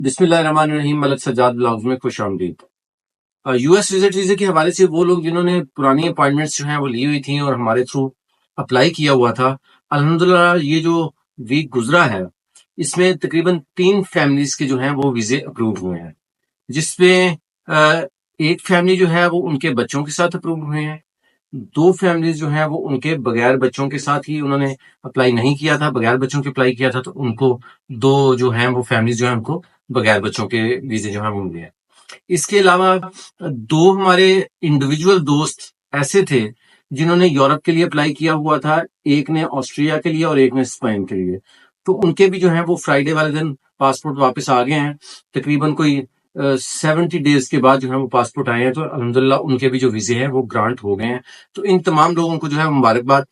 بسم اللہ الرحمن الرحیم۔ ملک سجاد بلاگز میں خوش آمدید۔ یو ایس وزٹ ویزے کے حوالے سے وہ لوگ جنہوں نے پرانی اپوائنٹمنٹس جو ہیں وہ لی ہوئی تھیں اور ہمارے تھرو اپلائی کیا ہوا تھا، الحمدللہ یہ جو ویک گزرا ہے اس میں تقریباً 3 فیملیز کے جو ہیں وہ ویزے اپروو ہوئے ہیں، جس میں ایک فیملی جو ہے وہ ان کے بچوں کے ساتھ اپروو ہوئے ہیں، 2 فیملیز جو ہیں وہ ان کے بغیر بچوں کے ساتھ ہی انہوں نے اپلائی نہیں کیا تھا، بغیر بچوں کے اپلائی کیا تھا، تو ان کو 2 جو ہیں وہ فیملیز جو ہیں ان کو بغیر بچوں کے ویزے جو ہیں وہ ملے ہیں۔ اس کے علاوہ 2 ہمارے انڈیویجول دوست ایسے تھے جنہوں نے یورپ کے لیے اپلائی کیا ہوا تھا، ایک نے آسٹریا کے لیے اور ایک نے اسپین کے لیے، تو ان کے بھی جو ہیں وہ فرائیڈے والے دن پاسپورٹ واپس آ گئے ہیں، تقریباً کوئی 70 ڈیز کے بعد جو ہے وہ پاسپورٹ آئے ہیں، تو الحمدللہ ان کے بھی جو ویزے ہیں وہ گرانٹ ہو گئے ہیں۔ تو ان تمام لوگوں کو جو ہے مبارکباد۔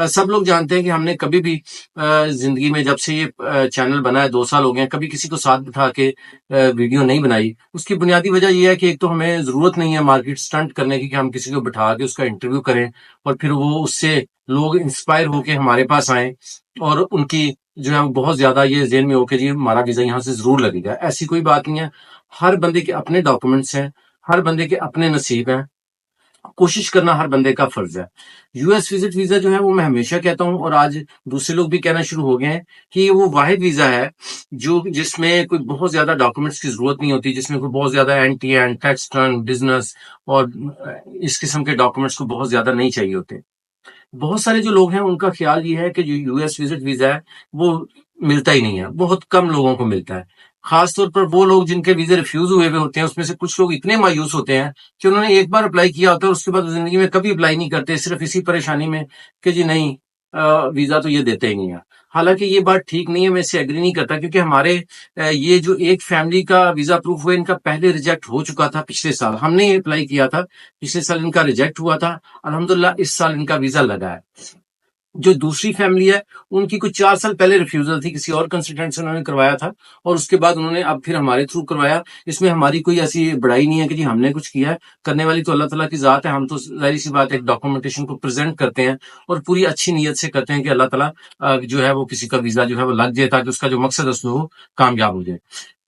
سب لوگ جانتے ہیں کہ ہم نے کبھی بھی زندگی میں جب سے یہ چینل بنا ہے 2 سال ہو گئے ہیں، کبھی کسی کو ساتھ بٹھا کے ویڈیو نہیں بنائی۔ اس کی بنیادی وجہ یہ ہے کہ ایک تو ہمیں ضرورت نہیں ہے مارکیٹ سٹنٹ کرنے کی کہ ہم کسی کو بٹھا کے اس کا انٹرویو کریں اور پھر وہ اس سے لوگ انسپائر ہو کے ہمارے پاس آئیں اور ان کی جو ہے وہ بہت زیادہ یہ ذہن میں ہو کہ جی ہمارا ویزا یہاں سے ضرور لگے گا۔ ایسی کوئی بات نہیں ہے، ہر بندے کے اپنے ڈاکومنٹس ہیں، ہر بندے کے اپنے نصیب ہیں، کوشش کرنا ہر بندے کا فرض ہے۔ یو ایس وزٹ ویزا جو ہے وہ میں ہمیشہ کہتا ہوں اور آج دوسرے لوگ بھی کہنا شروع ہو گئے ہیں کہ یہ وہ واحد ویزا ہے جس میں کوئی بہت زیادہ ڈاکومنٹس کی ضرورت نہیں ہوتی، جس میں کوئی بہت زیادہ این ٹیکس ٹرن بزنس اور اس قسم کے ڈاکومنٹس کو بہت زیادہ نہیں چاہیے ہوتے۔ بہت سارے جو لوگ ہیں ان کا خیال یہ ہے کہ جو یو ایس وزٹ ویزا ہے وہ ملتا ہی نہیں ہے، بہت کم لوگوں کو ملتا ہے، خاص طور پر وہ لوگ جن کے ویزے ریفیوز ہوئے ہوتے ہیں۔ اس میں سے کچھ لوگ اتنے مایوس ہوتے ہیں کہ انہوں نے ایک بار اپلائی کیا ہوتا ہے اور اس کے بعد زندگی میں کبھی اپلائی نہیں کرتے، صرف اسی پریشانی میں کہ جی نہیں ویزا تو یہ دیتے ہی نہیں ہے۔ حالانکہ یہ بات ٹھیک نہیں ہے، میں اس سے ایگری نہیں کرتا، کیونکہ ہمارے یہ جو ایک فیملی کا ویزا اپروو ہوا، ان کا پہلے ریجیکٹ ہو چکا تھا پچھلے سال، ہم نے یہ اپلائی کیا تھا پچھلے سال، ان کا ریجیکٹ ہوا تھا، الحمدللہ اس سال ان کا ویزا لگا ہے۔ جو دوسری فیملی ہے ان کی کچھ 4 سال پہلے ریفیوزل تھی، کسی اور کنسلٹنٹ سے انہوں نے کروایا تھا اور اس کے بعد انہوں نے اب پھر ہمارے تھرو کروایا۔ اس میں ہماری کوئی ایسی بڑائی نہیں ہے کہ جی ہم نے کچھ کیا ہے، کرنے والی تو اللہ تعالیٰ کی ذات ہے۔ ہم تو ظاہر سی بات ایک ڈاکومنٹیشن کو پریزنٹ کرتے ہیں اور پوری اچھی نیت سے کرتے ہیں کہ اللہ تعالیٰ جو ہے وہ کسی کا ویزا جو ہے وہ لگ جائے تاکہ اس کا جو مقصد ہے وہ کامیاب ہو جائے۔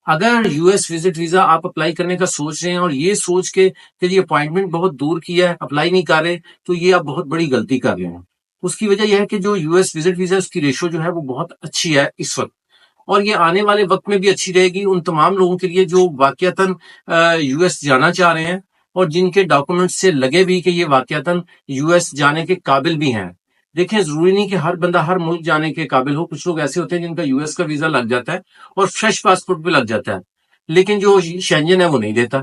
اگر یو ایس وزٹ ویزا آپ اپلائی کرنے کا سوچ رہے ہیں اور یہ سوچ کے کہ یہ اپوائنٹمنٹ بہت دور کی ہے، اپلائی نہیں کر رہے، تو یہ آپ بہت بڑی غلطی کر رہے ہیں۔ اس کی وجہ یہ ہے کہ جو یو ایس وزٹ ویزا اس کی ریشو جو ہے وہ بہت اچھی ہے اس وقت، اور یہ آنے والے وقت میں بھی اچھی رہے گی ان تمام لوگوں کے لیے جو واقعتاً یو ایس جانا چاہ رہے ہیں اور جن کے ڈاکومنٹس سے لگے بھی کہ یہ واقعتاً یو ایس جانے کے قابل بھی ہیں۔ دیکھیں ضروری نہیں کہ ہر بندہ ہر ملک جانے کے قابل ہو، کچھ لوگ ایسے ہوتے ہیں جن کا یو ایس کا ویزا لگ جاتا ہے اور فریش پاسپورٹ بھی لگ جاتا ہے، لیکن جو شینجن ہے وہ نہیں دیتا۔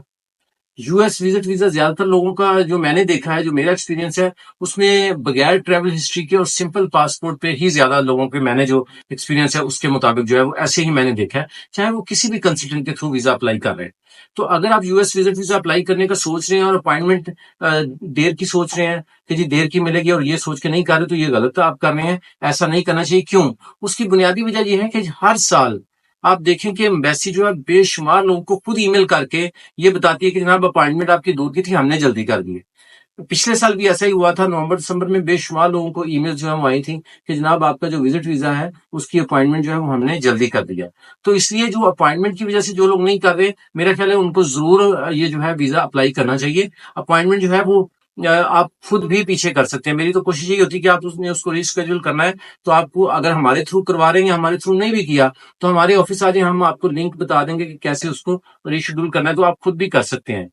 یو ایس وزٹ ویزا زیادہ تر لوگوں کا جو میں نے دیکھا ہے، جو میرا ایکسپیرینس ہے، اس میں بغیر ٹریول ہسٹری کے اور سمپل پاسپورٹ پہ ہی زیادہ لوگوں کے میں نے جو ایکسپیرینس ہے اس کے مطابق جو ہے وہ ایسے ہی میں نے دیکھا ہے، چاہے وہ کسی بھی کنسلٹنٹ کے تھرو ویزا اپلائی کر رہے ہیں۔ تو اگر آپ U S visit visa apply کرنے کا سوچ رہے ہیں اور اپوائنٹمنٹ دیر کی سوچ رہے ہیں کہ جی دیر کی ملے گی اور یہ سوچ کے نہیں کر رہے، تو یہ غلط آپ کر رہے ہیں، ایسا نہیں کرنا چاہیے۔ کیوں؟ اس کی بنیادی وجہ یہ ہے کہ ہر سال آپ دیکھیں کہ ایمبیسی جو ہے بے شمار لوگوں کو خود ای میل کر کے یہ بتاتی ہے کہ جناب اپوائنٹمنٹ آپ کی دور کی تھی، ہم نے جلدی کر دی ہے۔ پچھلے سال بھی ایسا ہی ہوا تھا، نومبر دسمبر میں بے شمار لوگوں کو ای میل جو ہے وہ آئی تھی کہ جناب آپ کا جو وزٹ ویزا ہے اس کی اپوائنٹمنٹ جو ہے وہ ہم نے جلدی کر دیا۔ تو اس لیے جو اپوائنٹمنٹ کی وجہ سے جو لوگ نہیں کر رہے، میرا خیال ہے ان کو ضرور یہ جو ہے ویزا اپلائی کرنا چاہیے۔ اپوائنٹمنٹ جو ہے وہ آپ خود بھی پیچھے کر سکتے ہیں۔ میری تو کوشش یہی ہوتی ہے کہ آپ اس کو ریسکیجول کرنا ہے تو آپ کو اگر ہمارے تھرو کروا رہے ہیں یا ہمارے تھرو نہیں بھی کیا تو ہمارے آفس آ جائیں، ہم آپ کو لنک بتا دیں گے کہ کیسے اس کو ریشیڈول کرنا ہے، تو آپ خود بھی کر سکتے ہیں۔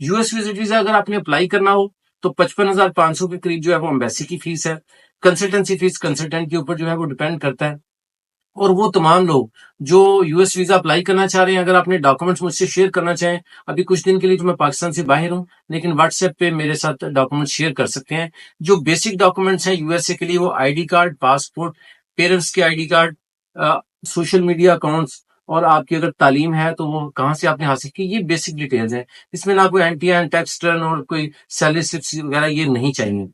یو ایس وزٹ ویزا اگر آپ نے اپلائی کرنا ہو تو 55,500 کے قریب جو ہے وہ ایمبیسی کی فیس ہے۔ کنسلٹنسی فیس کنسلٹنٹ کے اوپر جو ہے وہ ڈیپینڈ کرتا ہے۔ اور وہ تمام لوگ جو یو ایس ویزا اپلائی کرنا چاہ رہے ہیں، اگر اپنے ڈاکومنٹس مجھ سے شیئر کرنا چاہیں، ابھی کچھ دن کے لیے تو میں پاکستان سے باہر ہوں، لیکن واٹس ایپ پہ میرے ساتھ ڈاکومنٹ شیئر کر سکتے ہیں۔ جو بیسک ڈاکومنٹس ہیں یو ایس اے کے لیے، وہ I D card, passport, parents کے I D card, social media accounts, اور آپ کی اگر تعلیم ہے تو وہ کہاں سے آپ نے حاصل کی، یہ بیسک ڈیٹیلز ہیں۔ اس میں نہ کوئی این ٹیکس ٹرن اور کوئی سیلری سلپس وغیرہ یہ نہیں چاہیے۔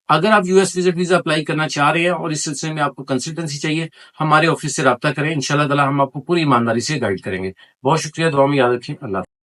اگر آپ U S visit visa apply کرنا چاہ رہے ہیں اور اس سلسلے میں آپ کو کنسلٹنسی چاہیے، ہمارے آفس سے رابطہ کریں، انشاءاللہ تعالی ہم آپ کو پوری ایمانداری سے گائیڈ کریں گے۔ بہت شکریہ، دعا میں یاد رکھیں، اللہ حافظ۔